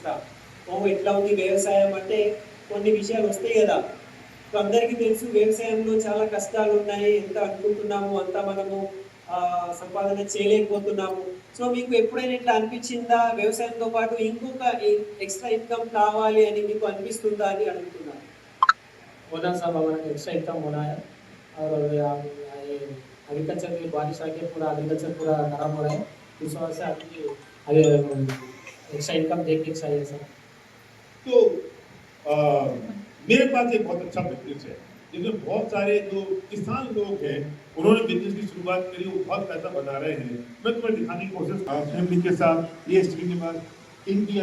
చేస్తా. ఓహో ఎట్లా ఉంది వ్యవసాయం అంటే కొన్ని విషయాలు వస్తాయి కదా. సో అందరికీ తెలుసు వ్యవసాయంలో చాలా కష్టాలు ఉన్నాయి. ఎంత అనుకుంటున్నాము అంత మనము సంపాదన చేయలేకపోతున్నాము. సో మీకు ఎప్పుడైనా ఇట్లా అనిపించిందా వ్యవసాయంతో పాటు ఇంకొక ఎక్స్ట్రా ఇన్కమ్ కావాలి అని మీకు అనిపిస్తుందా అని అడుగుతున్నాను. होना सब हमारा एक्स्ट्रा इनकम होना है और एग्रीकल्चर की बारिश आके पूरा एग्रीकल्चर पूरा खराब हो रहा है। इस वजह से अभी आगे एक्स्ट्रा इनकम देखनी चाहिए सर। तो मेरे पास एक बहुत अच्छा बिजनेस है जिसमें बहुत सारे जो किसान लोग हैं उन्होंने बिजनेस की शुरुआत करी, वो बहुत पैसा बना रहे हैं। मैं तुम्हें दिखाने की कोशिश फैमिली के साथ ये श्रीनिवास इनके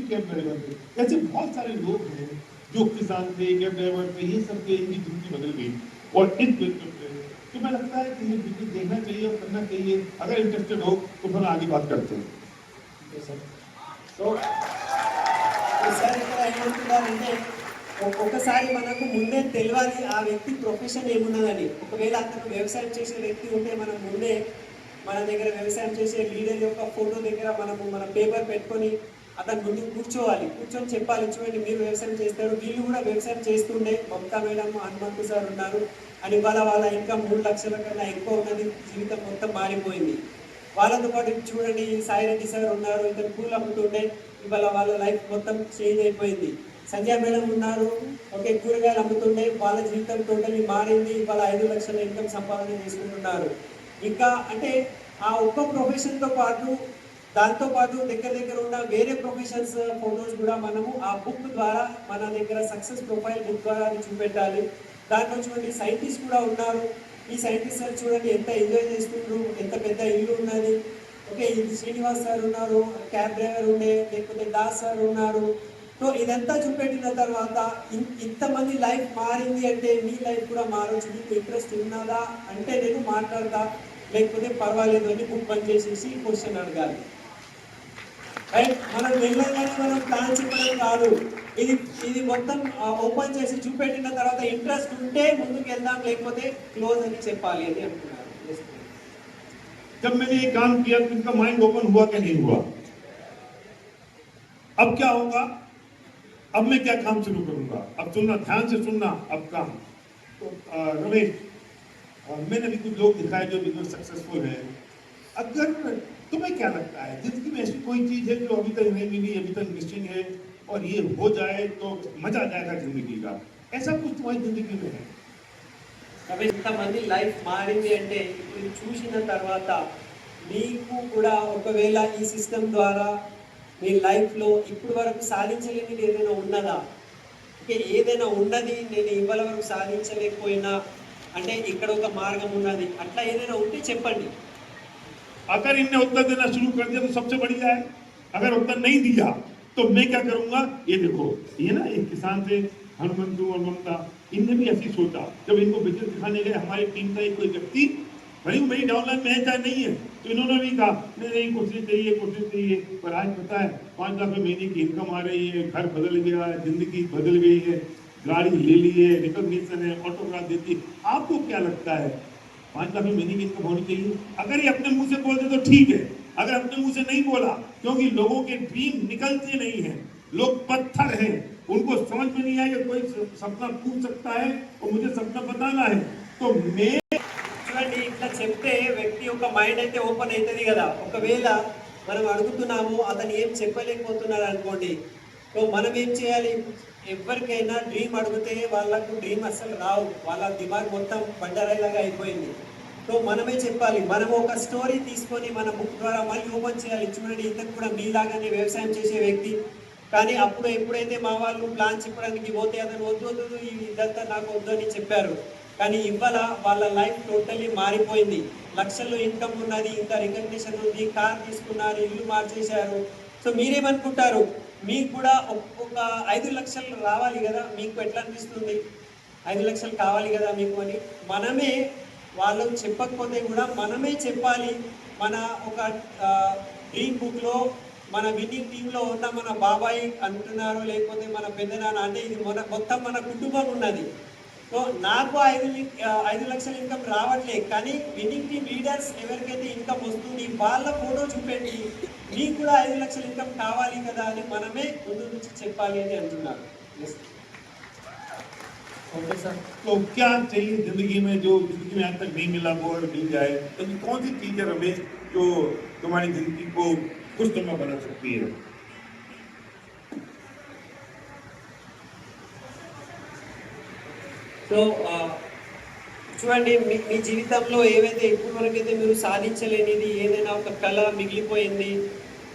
कैब ड्राइवर थे, ऐसे बहुत सारे लोग हैं जो किसान थे, कैब ड्राइवर थे, ये सब के इनकी जिंदगी बदल गई। और इस बिजनेस में तो मैं लगता है कि ये बिजनेस देखना चाहिए और करना चाहिए। अगर इंटरेस्टेड हो तो फिर आगे बात करते हैं। ఒకసారి మనకు ముందే తెలియాలి ఆ వ్యక్తి ప్రొఫెషన్ ఏమున్నదని. ఒకవేళ అతను వ్యవసాయం చేసే వ్యక్తి ఉంటే మనం ముందే మన దగ్గర వ్యవసాయం చేసే లీడర్ యొక్క ఫోటో దగ్గర మన పేపర్ పెట్టుకొని అతను ముందు కూర్చొని చెప్పాలి, చూడండి మీరు వ్యవసాయం చేస్తారు, వీళ్ళు కూడా వ్యవసాయం చేస్తుండే, మమతా మేడం హనుమంతు సార్ ఉన్నారు అని. వాళ్ళ ఇన్కమ్ 3 లక్షల కన్నా ఎక్కువ ఉన్నది, జీవితం మొత్తం మారిపోయింది. వాళ్ళతో పాటు చూడండి సాయిరెడ్డి సార్ ఉన్నారు, ఇతను పూలు అమ్ముతుండే, ఇవాళ వాళ్ళ లైఫ్ మొత్తం చేంజ్ అయిపోయింది. సంజయ్ మేడం ఉన్నారు, ఒకే కూరగాయలు అమ్ముతుండే, వాళ్ళ జీవితం టోటలీ మారింది, ఇవాళ 5 లక్షల ఇన్కమ్ సంపాదన చేసుకుంటున్నారు. ఇంకా అంటే ఆ ఒక్క ప్రొఫెషన్తో పాటు దాంతో పాటు దగ్గర ఉన్న వేరే ప్రొఫెషన్స్ ఫోటోస్ కూడా మనము ఆ బుక్ ద్వారా మన దగ్గర సక్సెస్ ప్రొఫైల్ బుక్ ద్వారా చూపెట్టాలి. దాంట్లో చూడండి సైంటిస్ట్ కూడా ఉన్నారు. ఈ సైంటిస్ట్ సార్ చూడండి ఎంత ఎంజాయ్ చేస్తున్నారు, ఎంత పెద్ద ఇల్లు ఉన్నది. ఓకే, ఇది శ్రీనివాస్ సార్ ఉన్నారు, క్యాబ్ డ్రైవర్ ఉండే, లేకపోతే దాస్ సార్ ఉన్నారు. సో ఇదంతా చూపెట్టిన తర్వాత ఇంతమంది లైఫ్ మారింది అంటే మీ లైఫ్ కూడా మారచ్చు. మీకు ఇంట్రెస్ట్ ఉన్నదా అంటే నేను మాట్లాడతా, లేకపోతే పర్వాలేదు అని బుక్ బంద్ చేసేసి క్వశ్చన్ అడగాలి. రైట్, మనం వెళ్ళగానే మనం ప్లాన్ చెప్పడం కాదు, ఇది మొత్తం ఓపెన్ చేసి చూపెట్టిన తర్వాత ఇంట్రెస్ట్ ఉంటే ముందుకు వెళ్దాం, లేకపోతే క్లోజ్ అని చెప్పాలి అని అంటున్నారు. जब मैंने ये काम किया तो इनका माइंड ओपन हुआ कि नहीं हुआ? अब क्या होगा? अब मैं क्या काम शुरू करूंगा? अब सुनना, ध्यान से सुनना। अब काम तो रमेश, मैंने भी कुछ लोग दिखाए जो बिल्कुल सक्सेसफुल है। अगर तुम्हें क्या लगता है जिंदगी में ऐसी कोई चीज है जो अभी तक नहीं मिली, अभी तक मिसिंग है और ये हो जाए तो मजा आ जाएगा जिंदगी का? ऐसा कुछ तुम्हारी जिंदगी में है? ఇంతమంది లైఫ్ మారింది అంటే ఇప్పుడు చూసిన తర్వాత మీకు కూడా ఒకవేళ ఈ సిస్టమ్ ద్వారా మీ లైఫ్లో ఇప్పుడు వరకు సాధించలేనిది ఏదైనా ఉన్నదా? ఓకే, ఏదైనా ఉన్నది నేను ఇవాళ వరకు సాధించలేకపోయినా అంటే ఇక్కడ ఒక మార్గం ఉన్నది, అట్లా ఏదైనా ఉంటే చెప్పండి. अगर इनने उत्तर देना शुरू कर दिया तो सबसे बढ़िया है। अगर उत्तर नहीं दिया तो मैं क्या करूंगा? ये देखो, ये ना एक किसान थे हनुमंतु और ममता, इनने भी ऐसी सोचा। जब इनको बिजनेस दिखाने गए हमारी टीम का एक कोई व्यक्ति, भले मेरी डाउनलाइन में है चाहे नहीं है, तो इन्होंने भी कहा नहीं कोशिश चाहिए। पर आज पता है 5 लाख महीने की इनकम आ रही है, घर बदल गया है, जिंदगी बदल गई है, गाड़ी ले ली है, रिकॉग्निशन है, ऑटोग्राफ देती है। आपको क्या लगता है 5 लाख महीने की इनकम होनी चाहिए? अगर ये अपने मुंह से बोल दे तो ठीक है, अगर अपने मुंह से नहीं बोला, क्योंकि लोगों के ड्रीम निकलते नहीं है, लोग पत्थर हैं, उनको समझ में नहीं आएगा। कोई सपना पूछ सकता है और मुझे सपना बताना है तो मैं చూడండి, ఇట్లా చెప్తే వ్యక్తి యొక్క మైండ్ అయితే ఓపెన్ అవుతుంది కదా. ఒకవేళ మనం అడుగుతున్నాము అతను ఏం చెప్పలేకపోతున్నారు అనుకోండి, సో మనం ఏం చేయాలి? ఎవరికైనా డ్రీమ్ అడిగితే వాళ్ళకు డ్రీమ్ అస్సలు రావు, వాళ్ళ దిమాగ్ మొత్తం బండరాయిలాగా అయిపోయింది. సో మనమే చెప్పాలి. మనం ఒక స్టోరీ తీసుకొని మన బుక్ ద్వారా మళ్ళీ ఓపెన్ చేయాలి. చూడండి, ఇతను కూడా మీలాగానే వ్యవసాయం చేసే వ్యక్తి, కానీ అప్పుడు ఎప్పుడైతే మా వాళ్ళు ప్లాన్ చెప్పడానికి పోతే అతను వద్దు ఇదంతా నాకు వద్దు అని చెప్పారు. కానీ ఇవాళ వాళ్ళ లైఫ్ టోటలీ మారిపోయింది. లక్షల్లో ఇన్కమ్ ఉన్నది, ఇంత రికగ్నిషన్ ఉంది, కార్ తీసుకున్నారు, ఇల్లు మార్చేశారు. సో మీరేమనుకుంటారు? మీకు కూడా ఒక 5 లక్షలు రావాలి కదా, మీకు ఎట్లా అనిపిస్తుంది? 5 లక్షలు కావాలి కదా మీకు అని మనమే, వాళ్ళు చెప్పకపోతే కూడా మనమే చెప్పాలి. మన ఒక డ్రీమ్ బుక్లో మన విన్నింగ్ టీంలో ఉన్న మన బాబాయ్ అంటున్నారు, లేకపోతే మన పెద్దనాన్న అంటే ఇది మొత్తం మన కుటుంబం ఉన్నది. సో నాకు 5 లక్షల ఇన్కమ్ రావట్లేదు, కానీ విన్నింగ్ టీమ్ లీడర్స్ ఎవరికైతే ఇన్కమ్ వస్తుంది వాళ్ళ ఫోటో చూపెట్టి మీకు కూడా 5 లక్షల ఇన్కమ్ కావాలి కదా అని మనమే ముందు నుంచి చెప్పాలి అని అంటున్నారు. Yes. Okay sir. तो क्या चाहिए जिंदगी में जो जिंदगी में आज तक नहीं मिला वो अगर मिल जाए तो कौन सी चीज है रमेश जो तुम्हारी जिंदगी को खुशनुमा बना सकती है? సో చూడండి, మీ జీవితంలో ఏవైతే ఇప్పటి వరకైతే మీరు సాధించలేనిది ఏదైనా ఒక కళ మిగిలిపోయింది,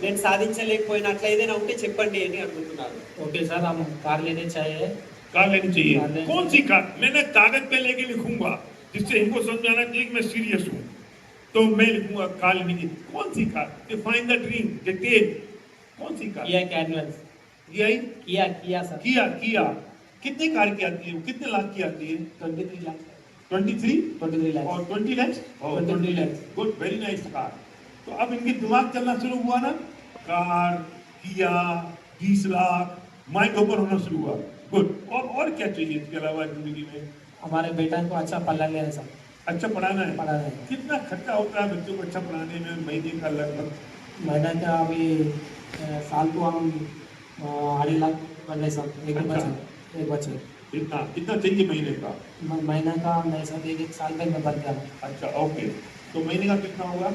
నేను సాధించలేకపోయినా అట్లా ఏదైనా ఉంటే చెప్పండి అని అడుగుతున్నారు. ओके सर, हम कार लेने चाहिए। कार लेनी चाहिए। कार लेनी कौन सी कार? मैंने कागज पे लेके लिखूंगा जिससे इनको समझाना चाहिए कि मैं सीरियस हूँ, तो मैं लिखूंगा कार लेनी चाहिए। कौन सी car? Define the dream, detail. कौन सी कार? किया कैनवस। किया किया सर। किया कितने कार की आती है? कितने लाख की आती है? 23 लाख। 23 लाख और 20 lakhs? 23 lakhs। Good, very nice car. तो अब इनके दिमाग चलना शुरू हुआ ना, कार, किया, 20 लाख, माइंड ओपन होना शुरू हुआ। गुड। और क्या चाहिए इसके अलावा जिंदगी में? हमारे बेटा को अच्छा पढ़ा लिया है सर। अच्छा पढ़ाना है। पढ़ाना है। कितना खर्चा होता है बच्चों को अच्छा पढ़ाने में महीने का लगभग? महीना का अभी साल को हम 2.5 लाख बन रहे सर। एक बच्चे कितना चाहिए महीने का? महीना का नहीं सर, एक साल में मैं बन गया। अच्छा, ओके। तो महीने का कितना होगा?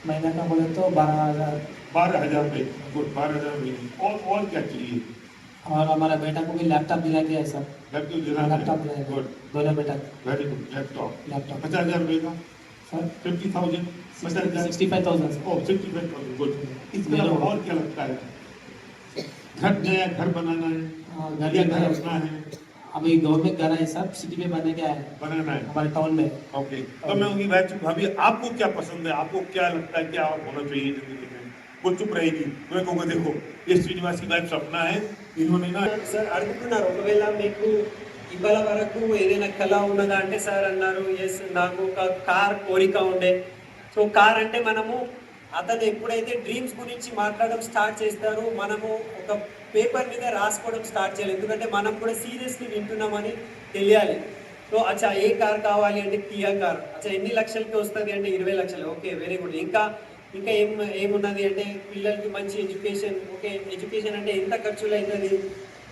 महीना का बोले तो 12,000। 12,000 में। गुड, 12,000 महीने। और क्या चाहिए? और हमारा बेटा को भी लैपटॉप दिला दिया है सर। लैपटॉप दिलाना है। लैपटॉप दिलाया गुड, दोनों बेटा वेरी गुड। लैपटॉप लैपटॉप 50,000 रुपये का? सर 50,000? 65,000 सर। ओह, 65,000। गुड। इसके अलावा और क्या लगता है? नया घर बनाना है घर या का घर घर अपना है? अभी गवर्नमेंट घर है सब सिटी में बने गया है, बनाना है। हमारे टाउन में। ओके। तो मैं उनकी बात चुप। अभी आपको क्या पसंद है? आपको क्या लगता है क्या होना चाहिए जिंदगी में? वो चुप रहेगी। मैं कहूँगा देखो ये श्रीनिवास की वाइफ सपना है, इन्होंने ना సార్ అడుగుతున్నారు, ఒకవేళ మీకు ఇవాళ వరకు ఏదైనా కళ ఉన్నదా అంటే సార్ అన్నారు, ఎస్ నాకు ఒక కార్ కోరిక ఉండే. సో కార్ అంటే మనము అతను ఎప్పుడైతే డ్రీమ్స్ గురించి మాట్లాడడం స్టార్ట్ చేస్తారో మనము ఒక పేపర్ మీద రాసుకోవడం స్టార్ట్ చేయాలి. ఎందుకంటే మనం కూడా సీరియస్లీ వింటున్నామని తెలియాలి. సో అచ్చా ఏ కార్ కావాలి అంటే కియా కార్. అచ్చా ఎన్ని లక్షలకి వస్తుంది అంటే 20 లక్షలు. Okay, very good. ఇంకా ఏమున్నది అంటే పిల్లలకి మంచి ఎడ్యుకేషన్. ఓకే, ఎడ్యుకేషన్ అంటే ఎంత ఖర్చులు అవుతుంది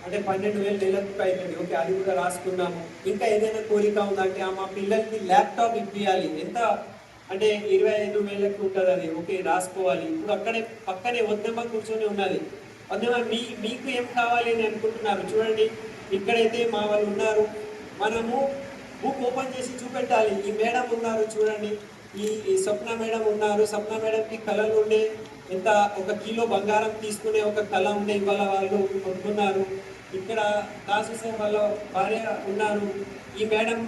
అంటే 12,000 నెలకు అవుతుంది. ఓకే, అది కూడా రాసుకున్నాము. ఇంకా ఏదైనా కోరిక ఉందంటే మా పిల్లలకి ల్యాప్టాప్ ఇప్పియాలి. ఎంత అంటే 25,000కి ఉంటుంది అది. ఓకే, రాసుకోవాలి. ఇప్పుడు అక్కడే పక్కనే వద్దమ్మ కూర్చొని ఉన్నది. వద్దమ్మ మీకు ఏం కావాలి అని అనుకుంటున్నారు? చూడండి, ఇక్కడైతే మా వాళ్ళు ఉన్నారు. మనము బుక్ ఓపెన్ చేసి చూపెట్టాలి. ఈ మేడం ఉన్నారు చూడండి, ఈ స్వప్న మేడం ఉన్నారు. స్వప్న మేడంకి కళలు ఉండే, ఎంత 1 కిలో బంగారం తీసుకునే ఒక కళ ఉండే, ఇవాళ వాళ్ళు కొనుక్కున్నారు. ఇక్కడ దాసు సార్ వాళ్ళ భార్య ఉన్నారు. ఈ మేడం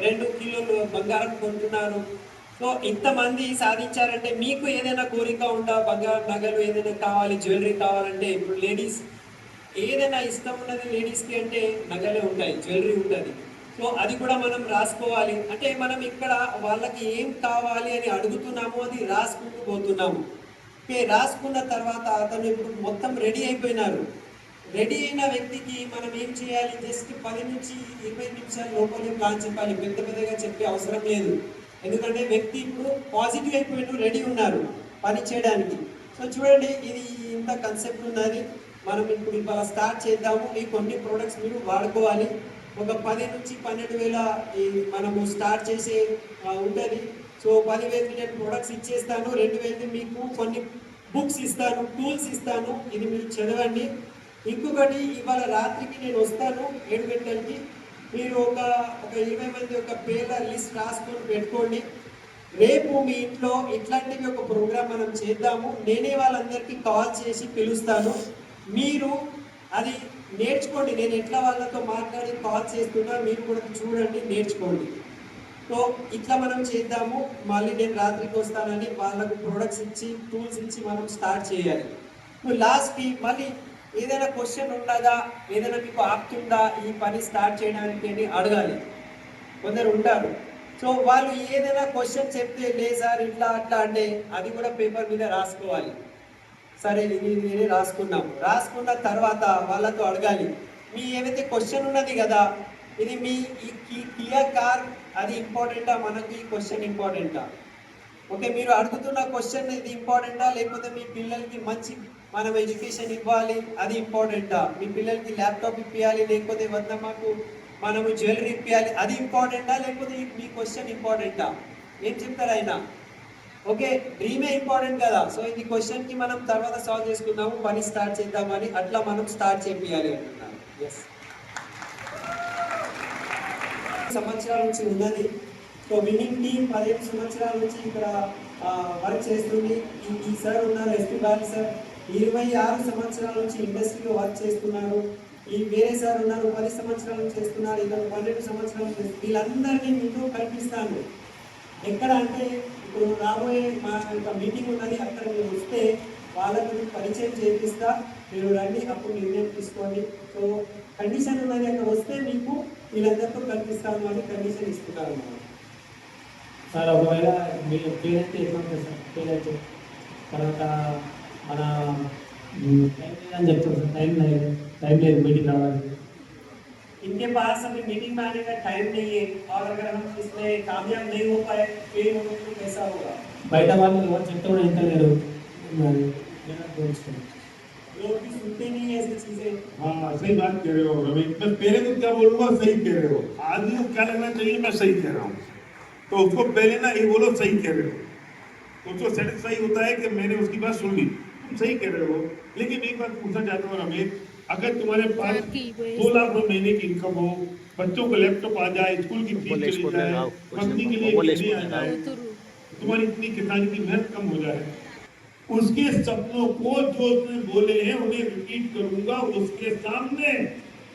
2 కిలోలు బంగారం కొంటున్నారు. సో ఇంతమంది సాధించారంటే మీకు ఏదైనా కోరిక ఉందా? బంగారం నగలు ఏదైనా కావాలి, జ్యువెలరీ కావాలంటే ఇప్పుడు లేడీస్ ఏదైనా ఇష్టం ఉన్నది లేడీస్కి అంటే నగలే ఉంటాయి, జ్యువెలరీ ఉంటుంది. సో అది కూడా మనం రాసుకోవాలి. అంటే మనం ఇక్కడ వాళ్ళకి ఏం కావాలి అని అడుగుతున్నాము, అది రాసుకుంటూ పోతున్నాము. ఓకే, రాసుకున్న తర్వాత అతను ఇప్పుడు మొత్తం రెడీ అయిపోయినారు. రెడీ అయిన వ్యక్తికి మనం ఏం చేయాలి? జస్ట్ 10 నుంచి 20 నిమిషాల లోపలే ప్లాన్ చెప్పాలి. పెద్ద పెద్దగా చెప్పే అవసరం లేదు. ఎందుకంటే వ్యక్తి ఇప్పుడు పాజిటివ్ అయిపోయిన రెడీ ఉన్నారు పని చేయడానికి. సో చూడండి, ఇది ఇంత కన్సెప్ట్ ఉన్నది. మనం ఇప్పుడు ఇవాళ స్టార్ట్ చేద్దాము. ఈ కొన్ని ప్రోడక్ట్స్ మీరు వాడుకోవాలి. ఒక 10 నుంచి 12,000 మనము స్టార్ట్ చేసే ఉంటుంది. సో 10,000 నేను ప్రొడక్ట్స్ ఇచ్చేస్తాను. 2,000 మీకు కొన్ని బుక్స్ ఇస్తాను, టూల్స్ ఇస్తాను. ఇది మీరు చదవండి. ఇంకొకటి, ఇవాళ రాత్రికి నేను వస్తాను 7 గంటలకి. మీరు ఒక 20 మంది ఒక పేర్ల లిస్ట్ రాసుకొని పెట్టుకోండి. రేపు మీ ఇంట్లో ఇట్లాంటివి ఒక ప్రోగ్రామ్ మనం చేద్దాము. నేనే వాళ్ళందరికీ కాల్ చేసి పిలుస్తాను. మీరు అది నేర్చుకోండి. నేను ఎట్లా వాళ్ళతో మాట్లాడి కాల్ చేస్తున్నా మీరు కూడా చూడండి, నేర్చుకోండి. సో ఇట్లా మనం చేద్దాము. మళ్ళీ నేను రాత్రికి వస్తానని వాళ్ళకు ప్రొడక్ట్స్ ఇచ్చి టూల్స్ ఇచ్చి మనం స్టార్ట్ చేయాలి. లాస్ట్కి మళ్ళీ ఏదైనా క్వశ్చన్ ఉండగా, ఏదైనా మీకు ఆపుతుందా ఈ పని స్టార్ట్ చేయడానికి అని అడగాలి. కొందరు ఉంటారు. సో వాళ్ళు ఏదైనా క్వశ్చన్ చెప్తే లే సార్ ఇట్లా అట్లా అంటే అది కూడా పేపర్ మీద రాసుకోవాలి. సరే ఇది రాసుకున్నాము. రాసుకున్న తర్వాత వాళ్ళతో అడగాలి, మీ ఏవైతే క్వశ్చన్ ఉన్నది కదా, ఇది మీ ఈ కియా కార్ అది ఇంపార్టెంటా, మనకి క్వశ్చన్ ఇంపార్టెంటా? ఓకే, మీరు అడుగుతున్న క్వశ్చన్ ఇది ఇంపార్టెంటా, లేకపోతే మీ పిల్లలకి మంచి మనం ఎడ్యుకేషన్ ఇవ్వాలి అది ఇంపార్టెంటా, మీ పిల్లలకి ల్యాప్టాప్ ఇప్పించాలి లేకపోతే వద్దమ్మకు మనము జ్యువెలరీ ఇప్పించాలి అది ఇంపార్టెంటా, లేకపోతే మీ క్వశ్చన్ ఇంపార్టెంటా? ఏం చెప్తారు ఆయన? ఓకే, డ్రీమే ఇంపార్టెంట్ కదా. సో ఇది క్వశ్చన్కి మనం తర్వాత సాల్వ్ చేసుకుందాము, పని స్టార్ట్ చేద్దామని అట్లా మనం స్టార్ట్ చేయాలి అంటున్నాను. ఎస్, సంవత్సరాల నుంచి ఉన్నది. సో విన్నింగ్ టీమ్ 15 సంవత్సరాల నుంచి ఇక్కడ వర్క్ చేస్తుంది. ఈ సార్ ఉన్నారు, ఎస్పీ బాలి సార్, 26 సంవత్సరాల నుంచి ఇండస్ట్రీలో వర్క్ చేస్తున్నారు. ఈ వేరే సార్ ఉన్నారు, 10 సంవత్సరాల నుంచి చేస్తున్నారు. ఇక్కడ 12 సంవత్సరాల నుంచి. వీళ్ళందరినీ మీకు కల్పిస్తాను. ఎక్కడ అంటే ఇప్పుడు రాబోయే మా యొక్క మీటింగ్ ఉన్నది, అక్కడ మీరు వస్తే వాళ్ళకి పరిచయం చేపిస్తా, మీరు రండి, అప్పుడు నిర్ణయం తీసుకోండి. సో కండిషన్ ఉన్నది, అక్కడ వస్తే మీకు వీళ్ళందరితో కల్పిస్తాను అని కండిషన్ ఇస్తున్నారు. సార్ ఒకవేళ మీరు ఫెయిల్ అయితే ఎట్లా ఉంటుంది సార్? ఫెయిల్ అయితే తర్వాత మన టైం లేదని చెప్తారు సార్. టైం లేదు మీటింగ్ రావడానికి. इनके पास अभी मीटिंग में आने का टाइम नहीं है, और अगर हम इसमें कामयाब नहीं हो पाए फेल हो तो कैसा होगा? బయట వాళ్ళు ఎవరు చెప్తే కూడా ఇంటలేరు, लोग भी सुनते नहीं है ऐसी चीजें. हाँ सही बात कह रहे हो रमेश, मैं पहले तो क्या बोलूँगा, सही कह रहे हो। आदमी को क्या लगना चाहिए मैं सही कह रहा हूँ, तो उसको पहले ना ये बोलो सही कह रहे हो, उसको सेटिस्फाई होता है कि मैंने उसकी बात सुन ली, तुम सही कह रहे हो। लेकिन एक बात पूछना चाहता हूँ रमेश, अगर तुम्हारे पास 2 लाख रुपए महीने की इनकम हो, बच्चों को लैपटॉप आ जाए, स्कूल की फीस चली जाए, कंपनी के लिए बिजली आ जाए, तुम्हारी इतनी किसानी की मेहनत कम हो जाए, उसके सपनों को जो उसने बोले हैं उन्हें रिपीट करूंगा उसके सामने,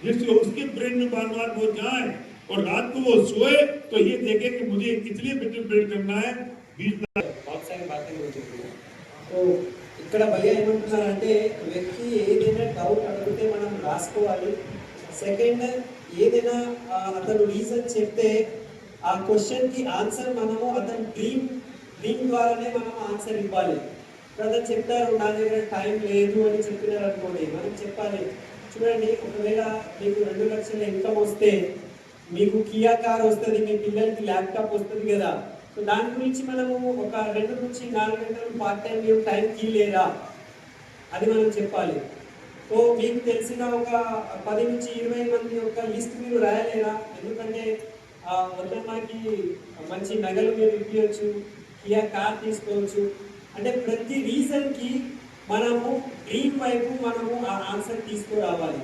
जिससे उसके ब्रेन में बार बार वो जाए और रात को वो सोए तो ये देखे कि मुझे इसलिए बिजनेस बिल्ड करना है। 20 लाख बहुत सारी बातें हो चुकी हैं. तो ఇక్కడ భయ్య ఏమంటున్నారంటే వ్యక్తి ఏదైనా డౌట్ అడిగితే మనం రాసుకోవాలి. సెకండ్, ఏదైనా అతను రీజన్ చెప్తే ఆ క్వశ్చన్కి ఆన్సర్ మనము అతని డ్రీమ్ ద్వారానే మనం ఆన్సర్ ఇవ్వాలి. అతను చెప్తారు నా దగ్గర టైం లేదు అని చెప్పినారు అనుకోండి, మనం చెప్పాలి చూడండి ఒకవేళ మీకు 2 లక్షల ఇన్కమ్ వస్తే మీకు కియా కార్ వస్తుంది, మీ పిల్లలకి ల్యాప్టాప్ వస్తుంది కదా. సో దాని గురించి మనము ఒక 2 నుంచి 4 గంటలు పార్ట్ టైం మేము టైంకి లేదా అది మనం చెప్పాలి. సో మీకు తెలిసిన ఒక 10 నుంచి 20 మంది యొక్క లిస్ట్ మీరు రాయలేరా? ఎందుకంటే వద్దమ్మకి మంచి నగలు మీరు ఇవ్వచ్చు, కియా కార్ తీసుకోవచ్చు. అంటే ప్రతి రీజన్కి మనము డ్రీమ్ వైపు మనము ఆ ఆన్సర్ తీసుకురావాలి.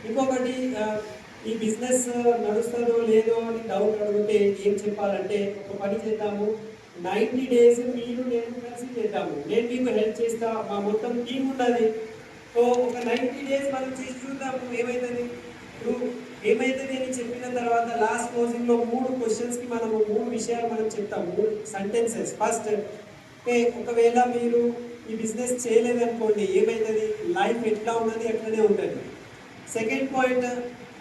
ఇంకొకటి ఈ బిజినెస్ నడుస్తుందో లేదో అని డౌట్ అడిగితే ఏం చెప్పాలంటే ఒక పని చేద్దాము, 90 డేస్ మీరు నేను కలిసి చేద్దాము, నేను మీకు హెల్ప్ చేస్తా, మా మొత్తం టీం ఉన్నది. సో ఒక 90 డేస్ మనం చేసి చూద్దాము ఏమవుతుంది. ఇప్పుడు ఏమవుతుంది అని చెప్పిన తర్వాత లాస్ట్ క్లోజింగ్లో 3 క్వశ్చన్స్కి మనము 3 విషయాలు మనం చెప్తాము, 3 సెంటెన్సెస్. ఫస్ట్, ఒకవేళ మీరు ఈ బిజినెస్ చేయలేదనుకోండి ఏమవుతుంది, లైఫ్ ఎట్లా ఉన్నది అట్లనే ఉంటుంది. సెకండ్ పాయింట్,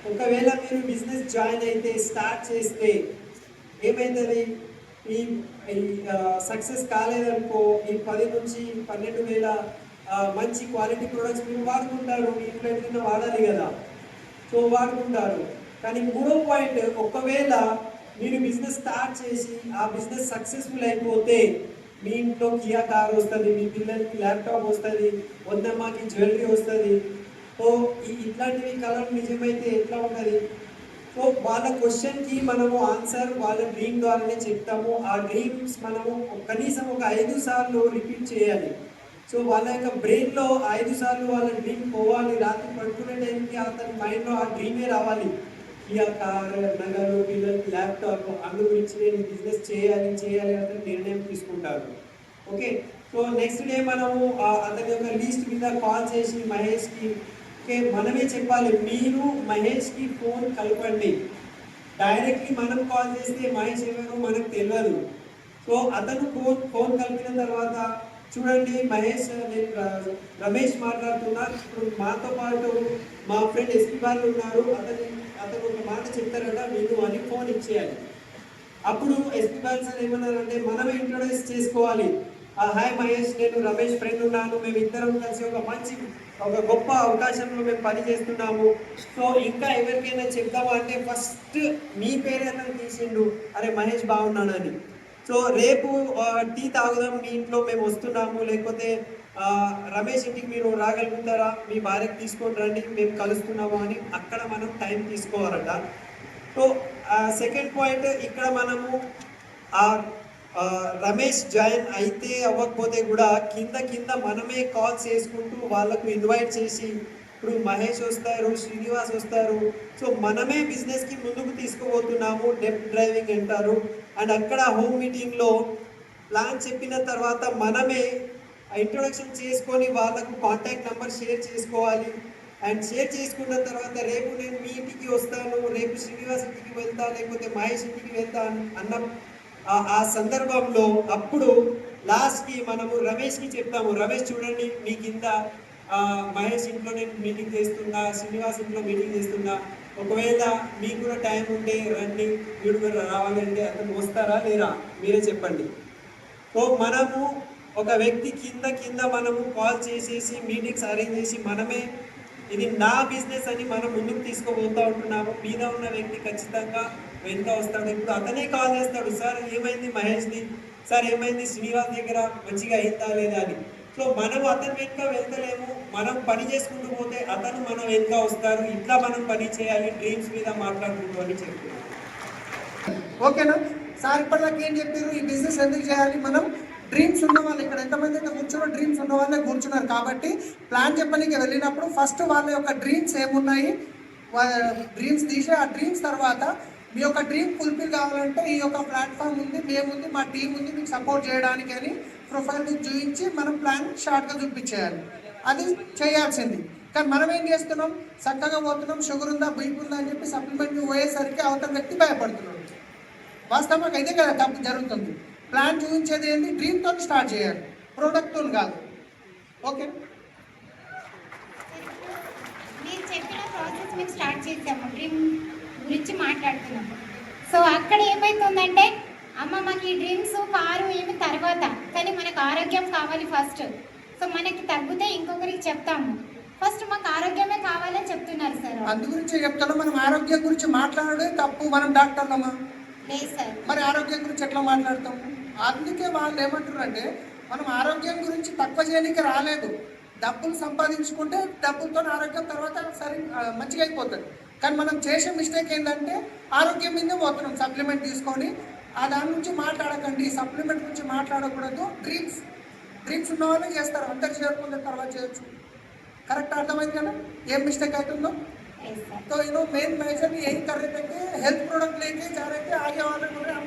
ఒకవేళ మీరు బిజినెస్ జాయిన్ అయితే స్టార్ట్ చేస్తే ఏమవుతుంది, ఈ సక్సెస్ కాలేదనుకో ఈ 10 నుంచి 12 వేల మంచి క్వాలిటీ ప్రొడక్ట్స్ మీరు వాడుకుంటారు, మీ ఇంట్లో ఎదుగుతున్న వాడాలి కదా, సో వాడుకుంటారు. కానీ 3వ పాయింట్, ఒకవేళ మీరు బిజినెస్ స్టార్ట్ చేసి ఆ బిజినెస్ సక్సెస్ఫుల్ అయిపోతే మీ ఇంట్లో కియా కార్ వస్తుంది, మీ పిల్లలకి ల్యాప్టాప్ వస్తుంది, వద్దమ్మకి జ్యువెలరీ వస్తుంది. సో ఇట్లాంటివి కళలు నిజమైతే ఎట్లా ఉంటుంది. సో వాళ్ళ క్వశ్చన్కి మనము ఆన్సర్ వాళ్ళ డ్రీమ్ ద్వారానే చెప్తాము. ఆ డ్రీమ్స్ మనము కనీసం ఒక 5 సార్లు రిపీట్ చేయాలి. సో వాళ్ళ యొక్క బ్రెయిన్లో 5 సార్లు వాళ్ళ డ్రీమ్ పోవాలి. రాత్రి పడుకునే టైంకి అతని మైండ్లో ఆ డ్రీమే రావాలి, కియా కార్, నగలు, పిల్లలకి ల్యాప్టాప్, అందు గురించి నేను బిజినెస్ చేయాలి అతను నిర్ణయం తీసుకుంటారు. ఓకే, సో నెక్స్ట్ డే మనము అతని యొక్క లిస్ట్ మీద కాల్ చేసి మహేష్కి మనమే చెప్పాలి, మీరు మహేష్కి ఫోన్ కలపండి. డైరెక్ట్లీ మనం కాల్ చేస్తే మహేష్ ఎవరో మనకు తెలియదు. సో అతను ఫోన్ కలిపిన తర్వాత చూడండి మహేష్, నేను రమేష్ మాట్లాడుతున్నా, ఇప్పుడు మాతో పాటు మా ఫ్రెండ్ ఎస్పీ వాళ్ళు ఉన్నారు, అతను ఒక మాట చెప్తారట మీరు అని ఫోన్ ఇచ్చేయాలి. అప్పుడు ఎస్పీ బాల్ సార్ ఏమన్నారంటే మనమే ఇంట్రొడ్యూస్ చేసుకోవాలి. హాయ్ మహేష్, నేను రమేష్ ఫ్రెండ్ ఉన్నాను, మేము ఇద్దరం కలిసి ఒక గొప్ప అవకాశంలో మేము పని చేస్తున్నాము. సో ఇంకా ఎవరికైనా చెప్తామా అంటే ఫస్ట్ మీ పేరే అతను తీసిండు, అరే మహేష్ బాగున్నానని. సో రేపు టీ తాగుదాం మీ ఇంట్లో మేము వస్తున్నాము, లేకపోతే రమేష్ ఇంటికి మీరు రాగలుగుతారా, మీ భార్యకి తీసుకొని రండి మేము కలుస్తున్నాము అని అక్కడ మనం టైం తీసుకోవాలట. సో సెకండ్ పాయింట్, ఇక్కడ మనము రమేష్ జాయిన్ అయితే అవ్వకపోతే కూడా కింద మనమే కాల్ చేసుకుంటూ వాళ్ళకు ఇన్వైట్ చేసి, ఇప్పుడు మహేష్ వస్తారు, శ్రీనివాస్ వస్తారు, సో మనమే బిజినెస్కి ముందుకు తీసుకుపోతున్నాము, డెప్త్ డ్రైవింగ్ అంటారు. అండ్ అక్కడ హోమ్ మీటింగ్లో ప్లాన్ చెప్పిన తర్వాత మనమే ఇంట్రొడక్షన్ చేసుకొని వాళ్ళకు కాంటాక్ట్ నెంబర్ షేర్ చేసుకోవాలి. అండ్ షేర్ చేసుకున్న తర్వాత రేపు నేను మీ ఇంటికి వస్తాను, రేపు శ్రీనివాస్ ఇంటికి వెళ్తా, లేకపోతే మహేష్ ఇంటికి వెళ్తా అన్న ఆ సందర్భంలో అప్పుడు లాస్ట్కి మనము రమేష్కి చెప్తాము, రమేష్ చూడండి మీ కింద మహేష్ ఇంట్లో నేను మీటింగ్ చేస్తున్నా, శ్రీనివాస్ ఇంట్లో మీటింగ్ చేస్తున్నా, ఒకవేళ మీకు కూడా టైం ఉంటే రండి, మీరు కూడా రావాలంటే అతను వస్తారా లేరా మీరే చెప్పండి. సో మనము ఒక వ్యక్తి కింద మనము కాల్ చేసేసి మీటింగ్స్ అరేంజ్ చేసి మనమే ఇది నా బిజినెస్ అని మనం ముందుకు తీసుకుపోతూ ఉంటున్నాము. మీద ఉన్న వ్యక్తి ఖచ్చితంగా వెనుక వస్తాడు. ఇప్పుడు అతనే కాల్ చేస్తాడు, సార్ ఏమైంది మహేష్ది, సార్ ఏమైంది శ్రీనివాస్ దగ్గర మంచిగా అయిందా లేదా అని. సో మనం అతని వెనుక వెళ్తలేము, మనం పని చేసుకుంటూ పోతే అతను మన వెనుక వస్తారు. ఇట్లా మనం పని చేయాలి, డ్రీమ్స్ మీద మాట్లాడుకుంటూ అని చెప్తున్నాం. ఓకేనా సార్? ఇప్పటిదాకా ఏం చెప్పారు, ఈ బిజినెస్ ఎందుకు చేయాలి, మనం డ్రీమ్స్ ఉన్న వాళ్ళు ఇక్కడ ఎంతమంది అయితే కూర్చున్నారో డ్రీమ్స్ ఉన్న వాళ్ళే కూర్చున్నారు. కాబట్టి ప్లాన్ చెప్పడానికి వెళ్ళినప్పుడు ఫస్ట్ వాళ్ళ యొక్క డ్రీమ్స్ ఏమున్నాయి, డ్రీమ్స్ తీసి ఆ డ్రీమ్స్ తర్వాత మీ యొక్క డ్రీమ్ ఫుల్ఫిల్ కావాలంటే ఈ యొక్క ప్లాట్ఫామ్ ఉంది, మేముంది, మా టీం ఉంది మీకు సపోర్ట్ చేయడానికి అని ప్రొఫైల్ చూపించి మనం ప్లాన్ షార్ట్గా చూపించేయాలి. అది చేయాల్సింది. కానీ మనం ఏం చేస్తున్నాం, చక్కగా పోతున్నాం, షుగర్ ఉందా బీపీ ఉందా అని చెప్పి సప్లిమెంట్ పోయేసరికి అవతల వ్యక్తి భయపడుతున్నాడు. వాస్తవంగా ఇదే కదా తప్పు జరుగుతుంది. ప్లాన్ చూపించేది ఏంటి, డ్రీమ్తో స్టార్ట్ చేయాలి, ప్రోడక్ట్తో కాదు. ఓకే, మీరు చెప్పిన ప్రాసెస్ మేము స్టార్ట్ చేసాము, డ్రీమ్ గురించి మాట్లాడుతున్నాము. సో అక్కడ ఏమవుతుందంటే, అమ్మ మాకు ఈ డ్రీమ్స్ కారు ఏమి తర్వాత, కానీ మనకు ఆరోగ్యం కావాలి ఫస్ట్. సో మనకి తగ్గితే ఇంకొకరికి చెప్తాము, ఫస్ట్ మాకు ఆరోగ్యమే కావాలని చెప్తున్నారు సార్. అందు గురించి చెప్తాను. మనం ఆరోగ్యం గురించి మాట్లాడడే తప్పు, మనం డాక్టర్లమా? లేదు సార్. మరి ఆరోగ్యం గురించి ఎట్లా మాట్లాడతాము? అందుకే వాళ్ళు ఏమంటారు అంటే, మనం ఆరోగ్యం గురించి తక్కువ చేయడానికి రాలేదు, డబ్బులు సంపాదించుకుంటే డబ్బులతో ఆరోగ్యం తర్వాత సరే మంచిగా అయిపోతుంది. కానీ మనం చేసే మిస్టేక్ ఏంటంటే ఆరోగ్యం మీదే పోతున్నాం సప్లిమెంట్ తీసుకొని. దాని నుంచి మాట్లాడకండి, సప్లిమెంట్ గురించి మాట్లాడకూడదు. డ్రీమ్స్ ఉన్న వాళ్ళే చేస్తారు, అందరు చేరుకున్న తర్వాత చేయొచ్చు. కరెక్ట్ అర్థమైంది కదా ఏం మిస్టేక్ అవుతుందో? तो मेन मैसेज यही कर रहे थे कि हेल्थ प्रोडक्ट लेके जा रहे थे, आगे वाले बोले हम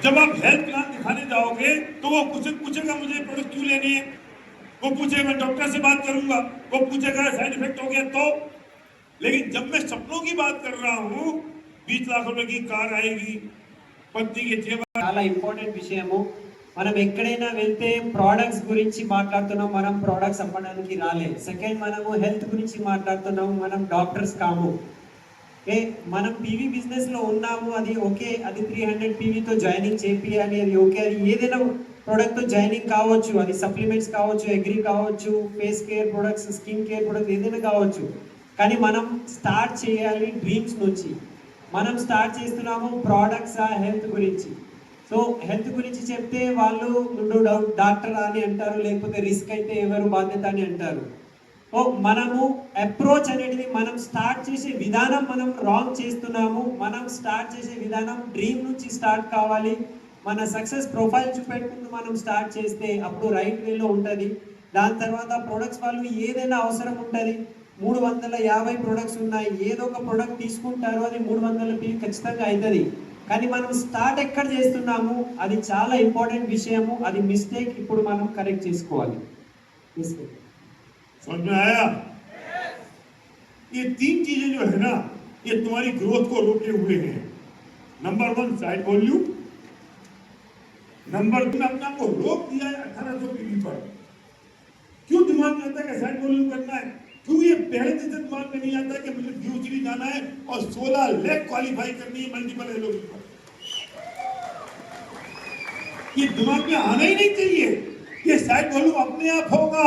जब आप हेल्थ प्लान दिखाने जाओगे तो वो पूछेगा मुझे प्रोडक्ट क्यों लेनी है, वो पूछेगा मैं डॉक्टर से बात करूंगा, वो पूछेगा साइड इफेक्ट हो गया तो। लेकिन जब मैं सपनों की बात कर रहा हूँ, 20 लाख रुपए की कार आएगी, पत्नी के जेवर, చాలా ఇంపార్టెంట్ విషయము. మనం ఎక్కడైనా వెళ్తే ప్రోడక్ట్స్ గురించి మాట్లాడుతున్నాం, మనం ప్రోడక్ట్స్ అమ్మడానికి రాలే. సెకండ్, మనము హెల్త్ గురించి మాట్లాడుతున్నాము, మనం డాక్టర్స్ కాము. మనం పీవీ బిజినెస్లో ఉన్నాము, అది ఓకే, అది 300 పీవీతో జాయినింగ్ చేపియాలి, అది ఓకే, అది ఏదైనా ప్రోడక్ట్తో జాయినింగ్ కావచ్చు, అది సప్లిమెంట్స్ కావచ్చు, అగ్రి కావచ్చు, face care products, skin care products ఏదైనా కావచ్చు. కానీ మనం స్టార్ట్ చేయాలి డ్రీమ్స్ నుంచి. మనం స్టార్ట్ చేస్తున్నాము ప్రోడక్ట్స్ హెల్త్ గురించి. సో హెల్త్ గురించి చెప్తే వాళ్ళు నువ్వు డాక్టర్ అని అంటారు, లేకపోతే రిస్క్ అయితే ఎవరు బాధ్యత అని అంటారు. సో మనము అప్రోచ్ అనేది మనం స్టార్ట్ చేసే విధానం మనం రాంగ్ చేస్తున్నాము. మనం స్టార్ట్ చేసే విధానం డ్రీమ్ నుంచి స్టార్ట్ కావాలి. మన సక్సెస్ ప్రొఫైల్ చూపెట్టుకుంటూ మనం స్టార్ట్ చేస్తే అప్పుడు రైట్ వేలో ఉంటుంది. దాని తర్వాత ప్రొడక్ట్స్ వాళ్ళు ఏదైనా అవసరం ఉంటుంది. 350 ప్రొడక్ట్స్ ఉన్నాయి, ఏదో ఒక ప్రొడక్ట్ తీసుకుంటారు, అది 300 ఖచ్చితంగా అవుతుంది. కానీ మనం స్టార్ట్ ఎక్కడ చేస్తున్నాము అది చాలా ఇంపార్టెంట్ విషయము. అది మిస్టేక్ ఇప్పుడు మనం కరెక్ట్ చేసుకోవాలి. समझ में आया? ये 3 चीजें जो है ना, ये तुम्हारी ग्रोथ को रोके हुए हैं. नंबर 1 साइड वॉल्यूम, नंबर 2 अपने आप को रोक दिया है 1800 पीवी पर. क्यों दिमाग में आता है कि साइड वॉल्यूम करना है? क्यों ये पहले दिन से दिमाग में नहीं आता कि मुझे फ्यूचरी जाना है और 16 लाख क्वालिफाई करनी है मल्टीपल एलओबी पर? ये दिमाग में आना ही नहीं चाहिए. ये साइड वॉल्यूम अपने आप होगा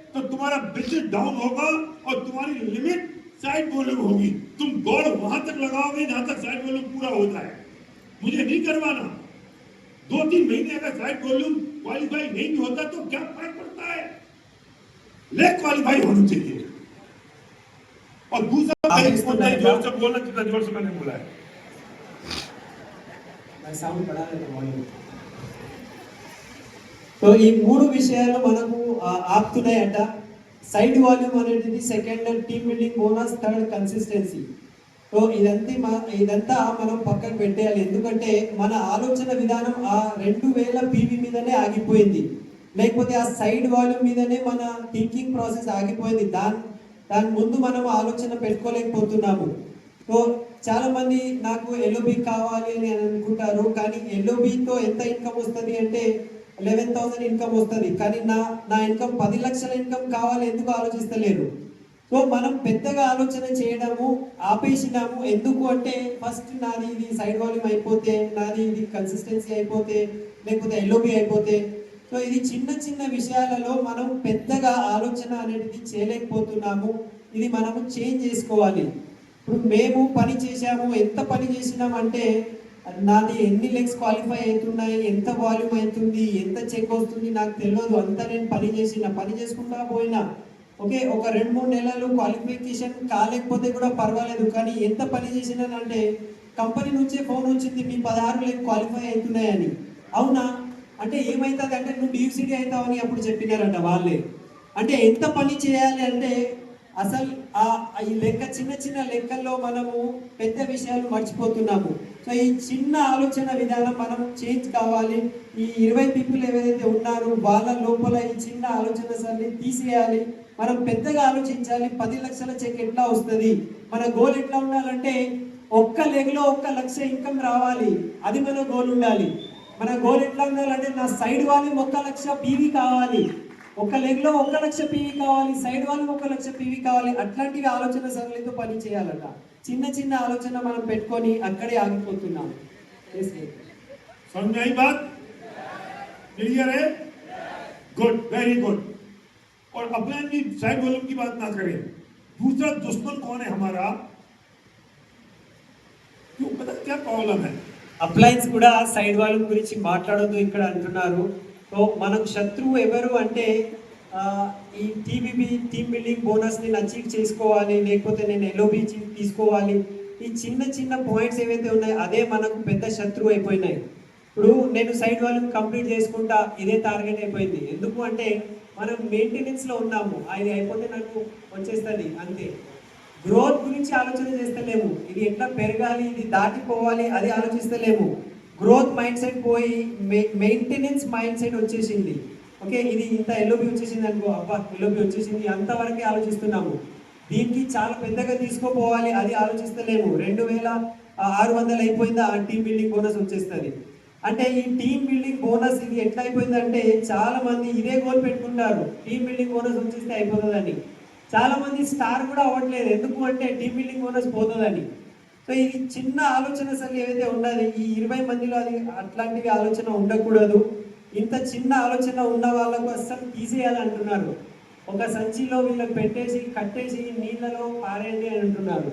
तो तुम्हारा बिजनेस डाउन होगा और तुम्हारी लिमिट साइड वॉल्यूम होगी। तुम दौड़ वहां तक लगाओगे जहां तक साइड वॉल्यूम पूरा हो जाए। मुझे नहीं करवाना। 2-3 महीने अगर साइड वॉल्यूम क्वालिफाई नहीं भी होता तो क्या फर्क पड़ता है, लेग क्वालिफाई होनी चाहिए। और दूसरा उतना ही जोर से बोलना जितना जोर से मैंने बोला है। సౌండ్ పడాలి వాల్యూమ్. సో ఈ మూడు విషయాలు మనకు ఆపుతున్నాయంట. సైడ్ వాల్యూమ్ అనేది second, team building bonus, third consistency. So ఇదంతా మనం పక్కకు పెట్టేయాలి. ఎందుకంటే మన ఆలోచన విధానం ఆ 2000 పీవీ మీదనే ఆగిపోయింది, లేకపోతే ఆ సైడ్ వాల్యూమ్ మీదనే మన థింకింగ్ ప్రాసెస్ ఆగిపోయింది. దాని ముందు మనం ఆలోచన పెట్టుకోలేకపోతున్నాము. సో చాలా మంది నాకు ఎల్ఓబి కావాలి అని అనుకుంటారు, కానీ ఎల్ఓబితో ఎంత ఇన్కమ్ వస్తుంది అంటే 11,000 ఇన్కమ్ వస్తుంది, కానీ నా ఇన్కమ్ 10 లక్షల ఇన్కమ్ కావాలి ఎందుకు ఆలోచిస్తలేరు. సో మనం పెద్దగా ఆలోచన చేయడము ఆపేసినాము. ఎందుకు అంటే ఫస్ట్ నాది ఇది సైడ్ వాల్యూమ్ అయిపోతే, నాది ఇది కన్సిస్టెన్సీ అయిపోతే, లేకపోతే ఎల్ఓబి అయిపోతే. సో ఇది చిన్న చిన్న విషయాలలో మనం పెద్దగా ఆలోచన అనేది చేయలేకపోతున్నాము. ఇది మనము చేంజ్ చేసుకోవాలి. ఇప్పుడు మేము పని చేసాము, ఎంత పని చేసినామంటే నాది ఎన్ని లెగ్స్ క్వాలిఫై అవుతున్నాయి, ఎంత వాల్యూమ్ అవుతుంది, ఎంత చెక్ వస్తుంది నాకు తెలియదు. అంతా నేను పని చేసుకుంటా పోయినా. ఓకే, ఒక 2-3 నెలలు క్వాలిఫికేషన్ కాలేకపోతే కూడా పర్వాలేదు, కానీ ఎంత పని చేసినానంటే కంపెనీ నుంచే ఫోన్ వచ్చింది మీ 16 లెగ్ క్వాలిఫై అవుతున్నాయని. అవునా అంటే ఏమవుతుంది అంటే నువ్వు డియూసిటీ అవుతావని అప్పుడు చెప్పినారంట వాళ్ళే. అంటే ఎంత పని చేయాలి అంటే అసలు ఈ లెక్క చిన్న చిన్న లెక్కల్లో మనము పెద్ద విషయాలు మర్చిపోతున్నాము. సో ఈ చిన్న ఆలోచన విధానం మనం చేంజ్ కావాలి. ఈ 20 పీపుల్ ఎవరైతే ఉన్నారో వాళ్ళ లోపల ఈ చిన్న ఆలోచన సరిని తీసేయాలి. మనం పెద్దగా ఆలోచించాలి. 10 లక్షల చెక్ ఎట్లా వస్తుంది, మన గోల్ ఎట్లా ఉండాలంటే ఒక్క లెగ్లో 1 లక్ష ఇన్కమ్ రావాలి, అది మన గోల్ ఉండాలి. మన గోల్ ఎట్లా ఉండాలంటే నా సైడ్ వాల్యూమ్ 1 లక్ష పీవీ కావాలి, ఒక లెగ్లో 1 లక్ష పీవీ కావాలి, సైడ్ వాల్యూమ్ 1 లక్ష పీవీ కావాలి. అట్లాంటి ఆలోచన సరళితో పని చేయాలట. చిన్న చిన్న ఆలోచన మనం పెట్టుకొని అక్కడే ఆగిపోతున్నాం. समझ आई बात? क्लियर है? Good, very good. और अपने भी साइड वॉल्यूम की बात ना करें. दूसरा दुश्मन कौन है हमारा? क्यों पता क्या प्रॉब्लम है? అప్లయన్స్ కూడా సైడ్ వాల్యూమ్ గురించి మాట్లాడొద్దు ఇక్కడ అంటున్నారు. సో మనకు శత్రువు ఎవరు అంటే ఈ టీబీబీ టీమ్ బిల్డింగ్ బోనస్ని అచీవ్ చేసుకోవాలి, లేకపోతే నేను ఎల్ఓబి తీసుకోవాలి. ఈ చిన్న చిన్న పాయింట్స్ ఏవైతే ఉన్నాయో అదే మనకు పెద్ద శత్రువు అయిపోయినాయి. ఇప్పుడు నేను సైడ్ వాల్యూమ్ కంప్లీట్ చేసుకుంటా, ఇదే టార్గెట్ అయిపోయింది. ఎందుకు అంటే మనం మెయింటెనెన్స్లో ఉన్నాము, అది అయిపోతే నాకు వచ్చేస్తుంది అంతే. గ్రోత్ గురించి ఆలోచన చేస్తలేము, ఇది ఎట్లా పెరగాలి, ఇది దాటిపోవాలి అది ఆలోచిస్తలేము. గ్రోత్ మైండ్ సెట్ పోయి మెయింటెనెన్స్ మైండ్ సెట్ వచ్చేసింది. ఓకే, ఇది ఇంత ఎల్ఓబి వచ్చేసింది అనుకో, అబ్బా ఎల్ఓబి వచ్చేసింది అంతవరకే ఆలోచిస్తున్నాము. దీనికి చాలా పెద్దగా తీసుకోపోవాలి అది ఆలోచిస్తలేము. 2,600 అయిపోయిందా ఆ టీమ్ బిల్డింగ్ బోనస్ వచ్చేస్తుంది. అంటే ఈ టీమ్ బిల్డింగ్ బోనస్ ఇది ఎట్లా అయిపోయిందంటే చాలా మంది ఇదే గోల్ పెట్టుకుంటారు, టీమ్ బిల్డింగ్ బోనస్ వచ్చేస్తే అయిపోతుందని. చాలా మంది స్టార్ కూడా అవ్వట్లేదు, ఎందుకు అంటే టీమ్ బిల్డింగ్ బోనస్ పోతుందని. సో ఇది చిన్న ఆలోచన సరి ఏదైతే ఉన్నది ఈ 20 మందిలో అది అట్లాంటివి ఆలోచన ఉండకూడదు. ఇంత చిన్న ఆలోచన ఉన్న వాళ్ళకు అస్సలు తీసేయాలంటున్నారు. ఒక సంచిలో వీళ్ళకి పెట్టేసి కట్టేసి నీళ్ళలో పారేయండి అని అంటున్నారు.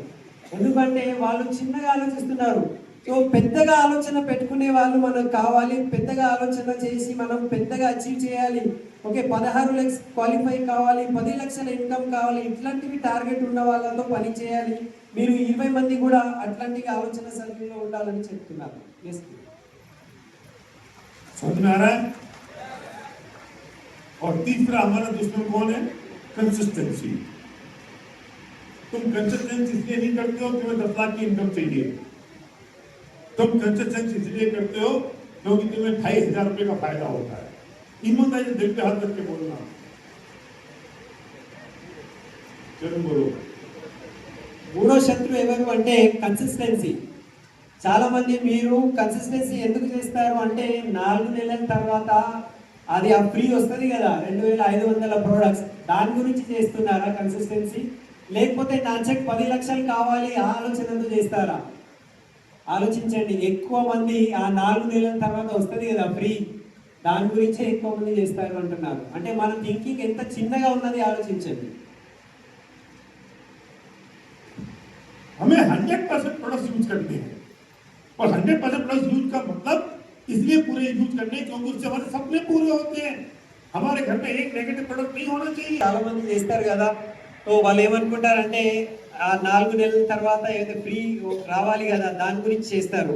ఎందుకంటే వాళ్ళు చిన్నగా ఆలోచిస్తున్నారు. సో పెద్దగా ఆలోచన పెట్టుకునే వాళ్ళు మనకు కావాలి. పెద్దగా ఆలోచన చేసి మనం పెద్దగా అచీవ్ చేయాలి. ఓకే, 16 లక్ష క్వాలిఫై కావాలి, 10 లక్షల ఇన్కమ్ కావాలి. ఇట్లాంటివి టార్గెట్ ఉన్న వాళ్ళతో పని చేయాలి. మీరు 20 మంది కూడా అట్లాంటి ఆలోచన సర్కిల్లో ఉండాలని చెప్తున్నారు. समझ में आ रहा है? और तीसरा हमारा दुश्मन कौन है? कंसिस्टेंसी. तुम कंसिस्टेंसी इसलिए नहीं करते हो तुम्हें 10 लाख की इनकम चाहिए. तुम कंसिस्टेंसी इसलिए करते हो क्योंकि तुम्हें 2,500 रुपए का फायदा होता है. ईमानदारी से दिल पे हाथ रख के बोलना. चलो बोलो. మూడో శత్రువు ఎవరు అంటే కన్సిస్టెన్సీ. చాలా మంది మీరు కన్సిస్టెన్సీ ఎందుకు చేస్తారు అంటే 4 నెలల తర్వాత అది ఆ ఫ్రీ వస్తుంది కదా 2,500 ప్రోడక్ట్స్, దాని గురించి చేస్తున్నారా కన్సిస్టెన్సీ? లేకపోతే నా చెక్ 10 లక్షలు కావాలి ఆ ఆలోచనతో చేస్తారా? ఆలోచించండి. ఎక్కువ మంది ఆ 4 నెలల తర్వాత వస్తుంది కదా ఫ్రీ, దాని గురించే ఎక్కువ మంది చేస్తారు అంటున్నారు. అంటే మన థింకింగ్ ఎంత చిన్నగా ఉన్నది ఆలోచించండి. हमें 100% प्रोडक्ट्स यूज करने हैं और 100% प्रोडक्ट्स यूज का मतलब इसलिए पूरे यूज करने क्योंकि उससे हमारे सपने पूरे होते हैं। हमारे घर में एक नेगेटिव प्रोडक्ट नहीं होना चाहिए। చాలా మంది చేస్తారు కదా, సో వాళ్ళు ఏమనుకుంటారంటే ఆ 4 నెలల తర్వాత ఏదైతే ఫ్రీ రావాలి కదా దాని గురించి చేస్తారు.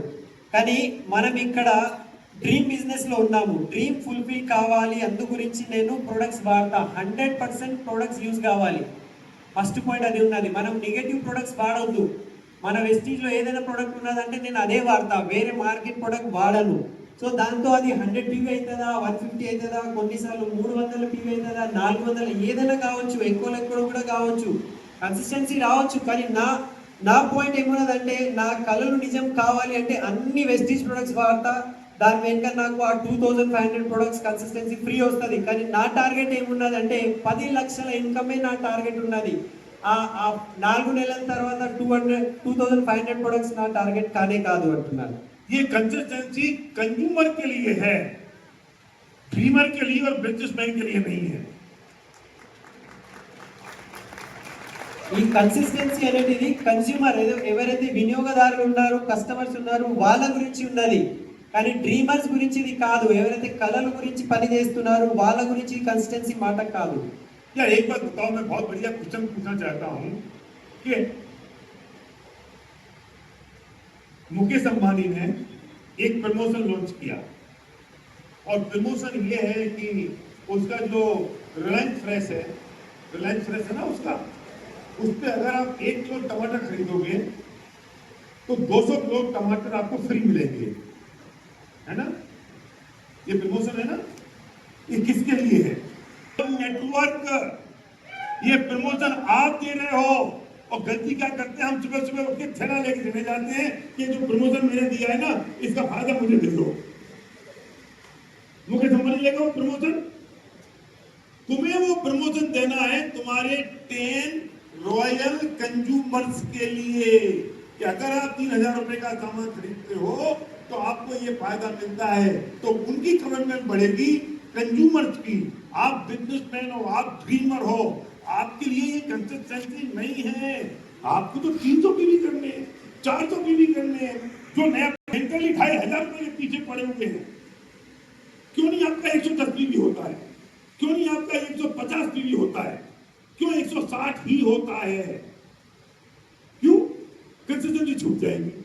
కానీ మనం ఇక్కడ డ్రీమ్ బిజినెస్ లో ఉన్నాము, డ్రీమ్ ఫుల్ఫిల్ కావాలి, అందు గురించి నేను ప్రొడక్ట్స్ వాడతా. 100% ప్రొడక్ట్స్ యూజ్ కావాలి. ఫస్ట్ పాయింట్ అది ఉన్నది. మనం నెగటివ్ ప్రొడక్ట్స్ వాడొద్దు. మన వెస్టీజ్లో ఏదైనా ప్రోడక్ట్ ఉన్నదంటే నేను అదే వాడతా, వేరే మార్కెట్ ప్రోడక్ట్ వాడను. సో దాంతో అది 100 పీవీ అవుతుందా, 150 అవుతుందా, కొన్నిసార్లు 300 పీవీ అవుతుందా, 400 ఏదైనా కావచ్చు, ఎక్కువ కూడా కావచ్చు, కన్సిస్టెన్సీ రావచ్చు. కానీ నా పాయింట్ ఏమున్నదంటే నా కళలు నిజం కావాలి అంటే అన్ని వెస్టీజ్ ప్రొడక్ట్స్ వాడతా. దాని వెనుక నాకు ఆ 2500 ప్రొడక్ట్స్ కన్సిస్టెన్సీ ఫ్రీ వస్తుంది. కానీ నా టార్గెట్ ఏమున్నదంటే 10 లక్షల ఇన్కమే నా టార్గెట్ ఉన్నది. ఆ 4 నెలల తర్వాత 2500 ప్రొడక్ట్స్ నా టార్గెట్ కానే కాదు అంటున్నాను. ये कंसिस्टेंसी कंज्यूमर के लिए है, ड्रीमर के लिए और बिजनेसमैन के लिए नहीं है। ఈ కన్సిస్టెన్సీ అనేది కన్స్యూమర్ ఎవరైతే వినియోగదారులు ఉన్నారో, కస్టమర్స్ ఉన్నారు, వాళ్ళ గురించి ఉన్నది. కానీ డ్రీమర్స్ గురించి ఇది కాదు. ఎవరైతే కళల గురించి పని చేస్తున్నారో వాళ్ళ గురించి కన్సిస్టెన్సీ మాట కాదు. यार एक बात बताओ, मैं बहुत बढ़िया क्वेश्चन पूछना चाहता हूं कि मुकेश अंबानी ने एक प्रमोशन लॉन्च किया और प्रमोशन ये है कि उसका जो रिलायंस फ्रेश है ना उसका, उस पे अगर आप 1 किलो टमाटर खरीदोगे तो 200 किलो टमाटर आपको फ्री मिलेंगे, है ना? ये प्रमोशन है ना, ये किसके लिए है? नेटवर्क, ये प्रमोशन आप दे रहे हो। और गलती क्या करते हैं हम, सुबह सुबह उठ के थैला लेके चले जाते हैं कि जो प्रमोशन मैंने दिया है ना इसका फायदा मुझे दे दो। मुझे समझ लेगा वो प्रमोशन, तुम्हें वो प्रमोशन देना है तुम्हारे 10 रॉयल कंज्यूमर्स के लिए कि अगर आप 3000 रुपए का सामान खरीदते हो तो आपको ये फायदा मिलता है, तो उनकी कमिटमेंट बढ़ेगी, कंज्यूमर्स की। आप बिजनेसमैन हो, आप ड्रीमर हो, आपके लिए ये कंसिस्टेंसी नहीं है। आपको तो 300 पीवी करने हैं, 400 पीवी करने हैं, जो नया मेंटली 2500 रुपए के पीछे पड़े हुए हैं। क्यों नहीं आपका 110 पीवी होता है? क्यों नहीं आपका 150 पीवी होता है? क्यों 160 ही होता है? क्यों? कंसिस्टेंसी छूट जाएगी।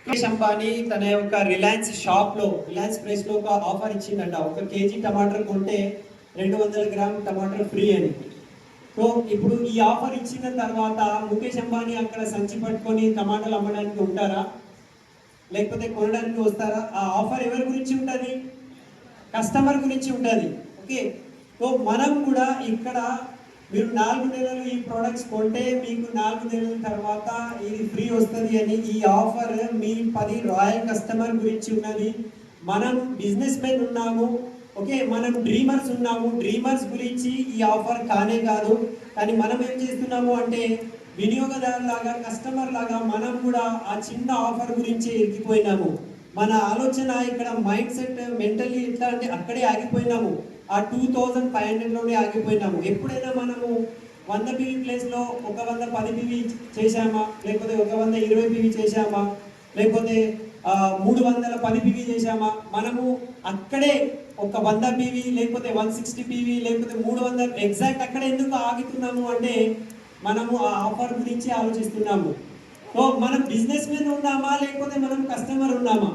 ముఖేష్ అంబానీ తన యొక్క రిలయన్స్ షాప్ లో, రిలయన్స్ ప్రెస్ లో ఒక ఆఫర్ ఇచ్చిందంట. 1 కేజీ టమాటర్ కొంటే 200 గ్రామ్ టమాటర్ ఫ్రీ అని. సో ఇప్పుడు ఈ ఆఫర్ ఇచ్చిన తర్వాత ముఖేష్ అంబానీ అక్కడ సంచి పట్టుకొని టమాటాలు అమ్మడానికి ఉంటారా, లేకపోతే కొనడానికి వస్తారా? ఆ ఆఫర్ ఎవరి గురించి ఉంటుంది? కస్టమర్ గురించి ఉంటుంది. ఓకే, సో మనం కూడా ఇక్కడ మీరు 4 నెలలు ఈ ప్రోడక్ట్స్ కొంటే మీకు 4 నెలల తర్వాత ఇది ఫ్రీ వస్తుంది అని ఈ ఆఫర్ మీ 10 రాయల్ కస్టమర్ గురించి ఉన్నది. మనం బిజినెస్ మెన్ ఉన్నాము, ఓకే, మనం డ్రీమర్స్ ఉన్నాము, డ్రీమర్స్ గురించి ఈ ఆఫర్ కానే కాదు. కానీ మనం ఏం చేస్తున్నాము అంటే వినియోగదారు లాగా, కస్టమర్ లాగా మనం కూడా ఆ చిన్న ఆఫర్ గురించి ఎక్కిపోయినాము. మన ఆలోచన ఇక్కడ మైండ్ సెట్ మెంటల్లీ ఎట్లా అంటే అక్కడే ఆగిపోయినాము. ఆ 2500లోనే ఆగిపోయినాము. ఎప్పుడైనా మనము 100 పీవీ ప్లేస్లో 110 పీవీ చేశామా, లేకపోతే 120 పీవీ చేశామా, లేకపోతే 310 పీవీ చేశామా? మనము అక్కడే ఒక 100 పీవీ లేకపోతే 160 పీవీ లేకపోతే 300 ఎగ్జాక్ట్ అక్కడ ఎందుకు ఆగుతున్నాము అంటే మనము ఆ ఆఫర్ గురించి ఆలోచిస్తున్నాము. సో మనం బిజినెస్ మెన్ ఉన్నామా లేకపోతే మనం కస్టమర్ ఉన్నామా?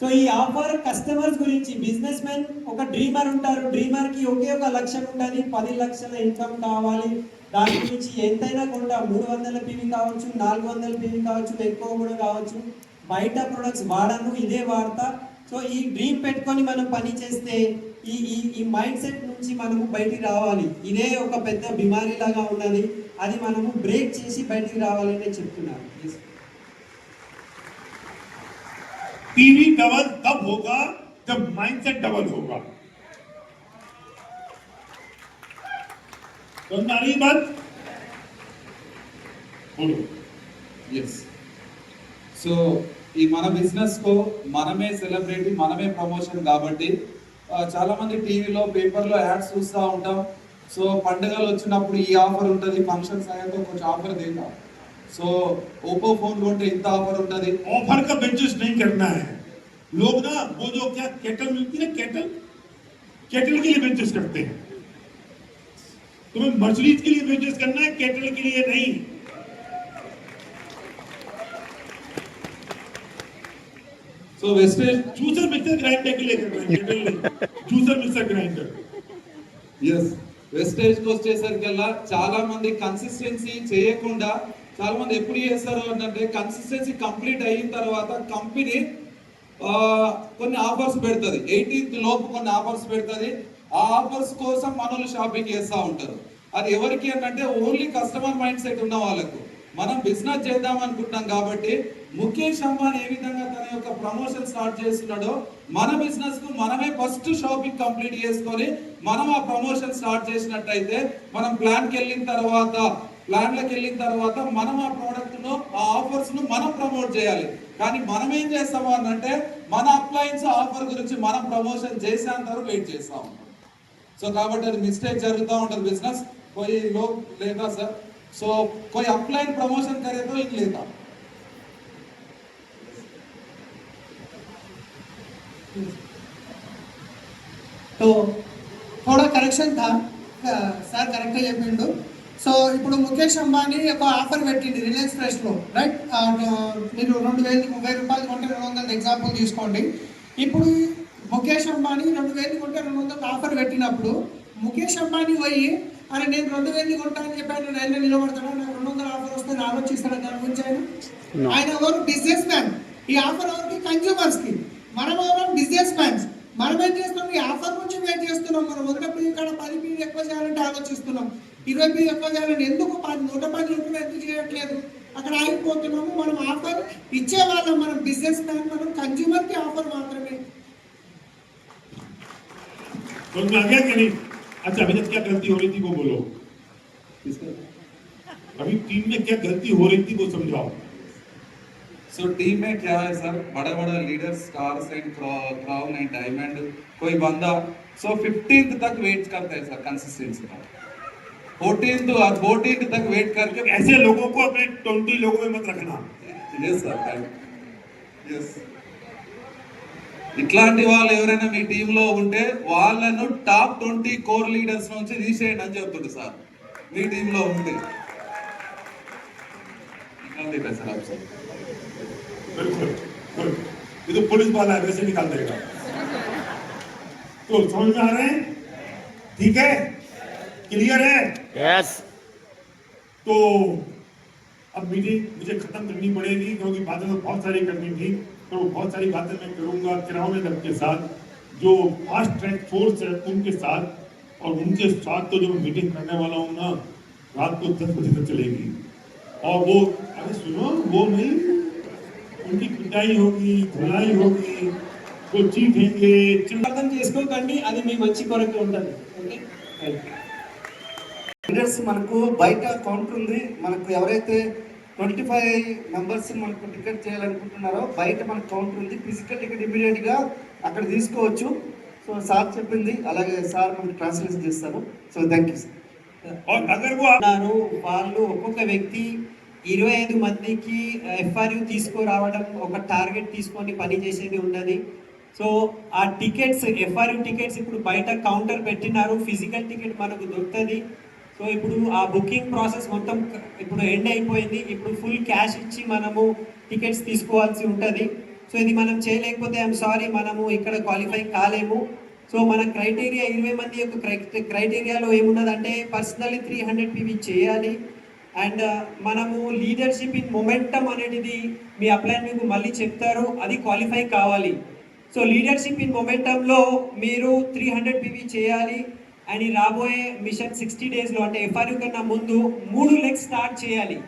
సో ఈ ఆఫర్ కస్టమర్స్ గురించి. బిజినెస్ మెన్ ఒక డ్రీమర్ ఉంటారు, డ్రీమర్కి ఒకే ఒక లక్ష్యం ఉంటుంది, 10 లక్షల ఇన్కమ్ కావాలి. దాని గురించి ఎంతైనా కొంటా, 300 పీవీ కావచ్చు, 400 పీవీ కావచ్చు, ఎక్కువ కూడా కావచ్చు. బయట ప్రొడక్ట్స్ వాడను, ఇదే వాడతా. సో ఈ డ్రీమ్ పెట్టుకొని మనం పని చేస్తే ఈ మైండ్ సెట్ నుంచి మనము బయటికి రావాలి. ఇదే ఒక పెద్ద బిమారీ లాగా ఉన్నది, అది మనము బ్రేక్ చేసి బయటికి రావాలని చెప్తున్నాను. पीवी डबल तब होगा जब माइंडसेट डबल होगा। समझ आ रही बात? बोलो। यस, సో ఈ మన బిజినెస్ కు మనమే సెలబ్రిటీ, మనమే ప్రమోషన్ కాబట్టి చాలా మంది టీవీలో, పేపర్లో యాడ్స్ చూస్తూ ఉంటాం. సో పండుగలు వచ్చినప్పుడు ఈ ఆఫర్ ఉంటుంది, ఫంక్షన్స్ అయ్యాక కొంచెం ఆఫర్ దేగా సో ఓపో ఫోన్ కొంటే ఇంత ఆఫర్ ఉంటుంది. ऑफर का बिजनेस नहीं करना है. लोग ना वो जो क्या केटल मिलती है, केटल केटल के लिए बिजनेस करते हैं. तुम्हें मर्सिडीज के लिए बिजनेस करना है, केटल के लिए नहीं. So wastage juicer mixer grinder के लिए करना है, केटल नहीं. Juicer mixer grinder. Yes wastage కి వచ్చేసరికల్లా చాలా మంది కన్సిస్టెన్సీ చేయకుండా, చాలా మంది ఎప్పుడు చేస్తారు అంటే కన్సిస్టెన్సీ కంప్లీట్ అయిన తర్వాత కంపెనీ కొన్ని ఆఫర్స్ పెడుతుంది, 18th లోపు కొన్ని ఆఫర్స్ పెడుతుంది. ఆ ఆఫర్స్ కోసం మనోళ్ళు షాపింగ్ చేస్తూ ఉంటారు. అది ఎవరికి అంటే ఓన్లీ కస్టమర్ మైండ్ సెట్ ఉన్న వాళ్ళకు. మనం బిజినెస్ చేద్దాం అనుకుంటున్నాం కాబట్టి ముఖేష్ అంబానీ ఏ విధంగా తన యొక్క ప్రమోషన్ స్టార్ట్ చేస్తున్నాడో మన బిజినెస్ కు మనమే ఫస్ట్ షాపింగ్ కంప్లీట్ చేసుకొని మనం ఆ ప్రమోషన్ స్టార్ట్ చేసినట్టయితే మనం ప్లాన్కి వెళ్ళిన తర్వాత మనం ఆ ప్రోడక్ట్ ను, ఆ ఆఫర్స్ ను మనం ప్రమోట్ చేయాలి. కానీ మనం ఏం చేస్తాము అంటే మన అప్లయన్స్ ఆఫర్ గురించి మనం ప్రమోషన్ చేసేంత వరకు వెయిట్ చేస్తా ఉంటాం. సో కాబట్టి అది మిస్టేక్ జరుగుతూ ఉంటుంది బిజిनेस. कोई लोग लेगा सर, सो कोई अपलाइन प्रमोशन करे तो इन लेता. तो थोड़ा करेक्शन था, సార్ కరెక్ట్గా చెప్పిండు. సో ఇప్పుడు ముఖేష్ అంబానీ ఒక ఆఫర్ పెట్టింది రిలయన్స్ ఫ్రెష్లో, రైట్? మీరు 2000 రూపాయలు కొంటే 200 ఎగ్జాంపుల్ తీసుకోండి. ఇప్పుడు ముఖేష్ అంబానీ 2000 కొంటే 200 ఆఫర్ పెట్టినప్పుడు ముఖేష్ అంబానీ పోయి అరే నేను 2000 కొంటా అని చెప్పాను, నేను నిలబడతాను, నాకు 200 ఆఫర్ వస్తే ఆలోచిస్తాను దాని గురించి. ఆయన ఎవరు? Business man. ఈ ఆఫర్ ఎవరికి? కన్జ్యూమర్స్కి. మనం ఎవరు? Business mans. మనం ఏం చేస్తున్నాం? ఈ ఆఫర్ నుంచి వెయిట్ చేస్తున్నాం. మనం 100 ఇక్కడ 10 ఎక్కువ చేయాలంటే ఆలోచిస్తున్నాం, 20 ఎక్కువ చేయాలని. ఎందుకు 110 రూపాయలు ఎందుకు చేయట్లేదు? అక్కడ ఆగిపోతున్నాము. మనం ఆఫర్ ఇచ్చే వాళ్ళం, మనం బిజినెస్ మ్యాన్, మనం కన్జ్యూమర్కి ఆఫర్ మాత్రమే. समझ में आ गया कि नहीं? अच्छा, अभी तक क्या गलती हो रही थी वो बोलो. अभी टीम में क्या गलती हो रही थी वो समझाओ. सो टीम में क्या है सर, बड़ा बड़ा leaders, stars and crown and diamond, कोई बंदा 15th तक वेट करता है सर कंसिस्टेंसी का. 14th तक वेट करके ऐसे लोगों को अपने 20 लोगों में मत रखना. Yes sir, yes. ఇట్లాంటి వాళ్ళు ఎవరైనా మీ టీంలో ఉంటే వాళ్ళను టాప్ 20 కోర్ లీడర్స్ నుంచి తీసేయండి అని చెప్తుంది సార్ మీ టీంలో ఉంటే. बिल्कुल, ये तो पुलिस वाला है, वैसे निकाल देगा. तो समझ में आ रहे हैं? ठीक है, क्लियर है? यस. तो अब मीटिंग मुझे खत्म करनी पड़ेगी क्योंकि बातें तो बहुत सारी करनी थी. तो बहुत सारी बातें मैं करूंगा किराओं में के साथ, जो फास्ट ट्रैक फोर्स है उनके साथ, और उनके साथ तो जो मैं मीटिंग करने वाला हूँ ना, रात को 10 बजे तक चलेगी. और वो अरे सुनो, वो नहीं, उनकी पिटाई होगी, धुलाई होगी, वो चीखेंगे. అర్థం చేసుకోకండి, అది మీ మంచి కొరకు ఉంటుంది. ఓకే, లీడర్స్ మనకు బయట కౌంటర్ ఉంది. మనకు ఎవరైతే 25 మెంబర్స్ మనకు టికెట్ చేయాలనుకుంటున్నారో బయట మనకు కౌంటర్ ఉంది. ఫిజికల్ టికెట్ ఇమీడియట్గా అక్కడ తీసుకోవచ్చు. సో సార్ చెప్పింది అలాగే సార్ మనకు ట్రాన్స్లేషన్ చేస్తారు. So thank you sir. और अगर वो అన్నారు వాళ్ళు ఒక్కొక్క వ్యక్తి 25 మందికి ఎఫ్ఆర్యూ తీసుకురావడం ఒక టార్గెట్ తీసుకొని పని చేసేది ఉన్నది. సో ఆ టికెట్స్, ఎఫ్ఆర్యూ టికెట్స్ ఇప్పుడు బయట కౌంటర్ పెట్టినారు, ఫిజికల్ టికెట్ మనకు దొరుకుతుంది. సో ఇప్పుడు ఆ బుకింగ్ ప్రాసెస్ మొత్తం ఇప్పుడు ఎండ్ అయిపోయింది. ఇప్పుడు ఫుల్ క్యాష్ ఇచ్చి మనము టికెట్స్ తీసుకోవాల్సి ఉంటుంది. సో ఇది మనం చేయలేకపోతే ఐఎమ్ సారీ, మనము ఇక్కడ క్వాలిఫై కాలేము. సో మన క్రైటీరియా 20 మంది యొక్క క్రైటీరియాలో ఏమున్నదంటే పర్సనల్లీ 300 PV చేయాలి. అండ్ మనము లీడర్షిప్ ఇన్ మొమెంటమ్ అనేది మీ అప్లైన్ మీకు మళ్ళీ చెప్తారు, అది క్వాలిఫై కావాలి. సో లీడర్షిప్ ఇన్ మొమెంటంలో మీరు 300 PV చేయాలి. అండ్ ఈ రాబోయే మిషన్ 60 డేస్లో అంటే ఎఫ్ఆర్యూ కన్నా ముందు 3 లెగ్స్ స్టార్ట్ చేయాలి.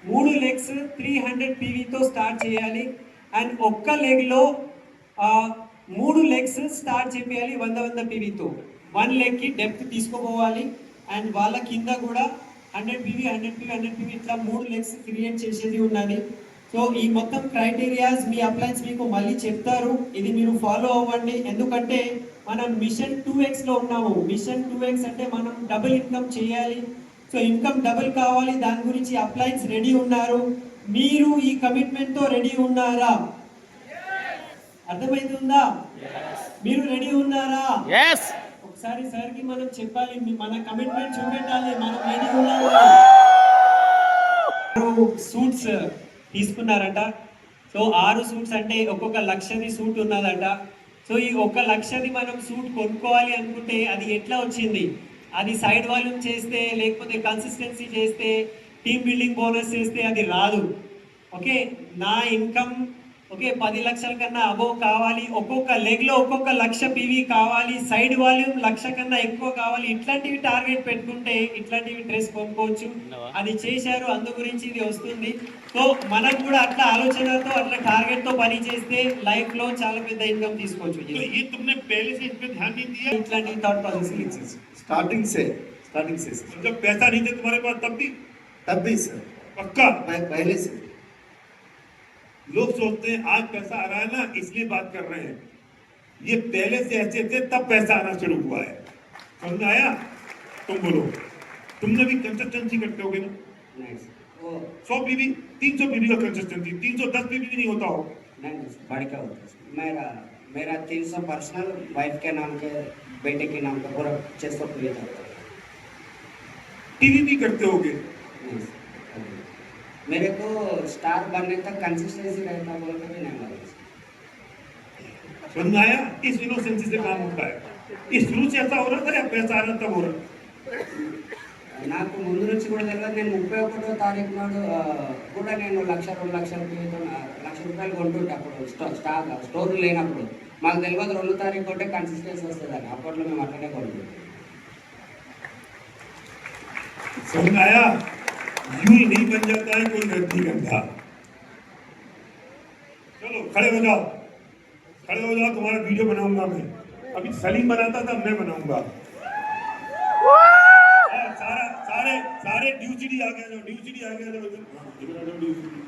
3 లెగ్స్ 300 PVతో స్టార్ట్ చేయాలి. అండ్ ఒక్క లెగ్లో 3 లెగ్స్ స్టార్ట్ చేయాలి 100 PVతో. 1 లెగ్కి డెప్త్ తీసుకోపోవాలి. అండ్ వాళ్ళ కింద కూడా 100 PV ఇట్లా 3 లెగ్స్ క్రియేట్ చేసేది ఉన్నది. సో ఈ మొత్తం క్రైటీరియాస్ మీ అప్లైన్స్ మీకు మళ్ళీ చెప్తారు, ఇది మీరు ఫాలో అవ్వండి. ఎందుకంటే మనం మిషన్ 2X లో ఉన్నాము. మిషన్ 2X అంటే మనం డబుల్ ఇన్కమ్ చేయాలి. సో ఇన్కమ్ డబుల్ కావాలి, దాని గురించి అప్లయన్స్ రెడీ ఉన్నారు. మీరు ఈ కమిట్మెంట్ తో రెడీ ఉన్నారా? అర్థమైతుందా? మీరు రెడీ ఉన్నారా? ఒకసారి సార్ కి మనం చెప్పాలి, మన కమిట్మెంట్ చూపెట్టాలి, మనం రెడీ ఉన్నాము. సూట్స్ తీసుకున్నారట. సో 6 సూట్స్ అంటే ఒక్కొక్క లక్షది సూట్ ఉన్నదట. సో ఈ 1 లక్షది మనం సూట్ కొనుక్కోవాలి అనుకుంటే అది ఎట్లా వచ్చింది? అది సైడ్ వాల్యూమ్ చేస్తే, లేకపోతే కన్సిస్టెన్సీ చేస్తే, టీమ్ బిల్డింగ్ బోనస్ చేస్తే అది రాదు. ఓకే, నా ఇన్కమ్ ఓకే 10 లక్షల కన్నా అబోవ్ కావాలి, ఒక్కొక్క లెగ్ లో ఒక్కొక్క లక్ష పీవీ కావాలి, సైడ్ వాల్యూమ్ లక్ష కన్నా ఎక్కువ కావాలి. ఇట్లాంటివి టార్గెట్ పెట్టుకుంటే ఇట్లాంటివి డ్రెస్ కొనుక్కోవచ్చు. అది చేశారు, అందు గురించి ఇది వస్తుంది. సో మనం కూడా అట్లా ఆలోచనతో, అట్లా టార్గెట్ తో పని చేస్తే లైఫ్ లో చాలా పెద్ద ఇన్కమ్ తీసుకోవచ్చు. तो ये तुमने पहले से इस पे ध्यान नहीं दिया? ఇట్లాంటి థాట్ ప్రాసెస్ स्टार्टिंग से सर, जब पैसा नहीं थे तुम्हारे पास तब भी सर पक्का? पहले से लोग सोचते हैं आज पैसा आ रहा है ना इसलिए बात कर रहे हैं, ये पहले से ऐसे थे तब पैसा आना शुरू हुआ है। समझ में आया? तुम बोलो, तुमने भी कंसिस्टेंसी करते होगे ना? नहीं वो 100 बीबी 300 बीबी का कंसिस्टेंसी, 310 बीबी भी नहीं होता हो। नहीं बड़ी क्या होता है मेरा 300 पर्सनल, वाइफ के नाम के, बेटे के नाम का पूरा 600 पूरी जाता है। टीवी भी करते होगे? नहीं सर, मेरे को स्टार बनने तक कंसिस्टेंसी रहता बोल के भी नहीं मालूम। समझ में आया? इस इनोसेंसी से काम होता है। ये शुरू से ऐसा हो रहा था या पैसा आ रहा तब हो रहा? నాకు ముందు నుంచి కూడా తెలియదు. నేను 31వ తారీఖు నాడు కూడా నేను 1,00,000 2 లక్షలకి ₹1,00,000 కొంటుంటే అప్పుడు స్టోర్లు లేనప్పుడు మాకు తెలియదు 2 తారీఖు కొంటే కన్సిస్టెన్సీ వస్తుందని. అప్పట్లో మేము అట్లనే కొంటుంటాం. समझ में आया? यूं ही नहीं बन जाता है कोई रजनीगंधा। चलो खड़े हो जाओ, तुम्हारा वीडियो बनाऊंगा मैं। अभी सलीम बनाता था, मैं बनाऊंगा। सारे ड्यूसिडी आ गया, ड्यूसिडी आ गया। इधर आ जाओ ड्यूसिडी।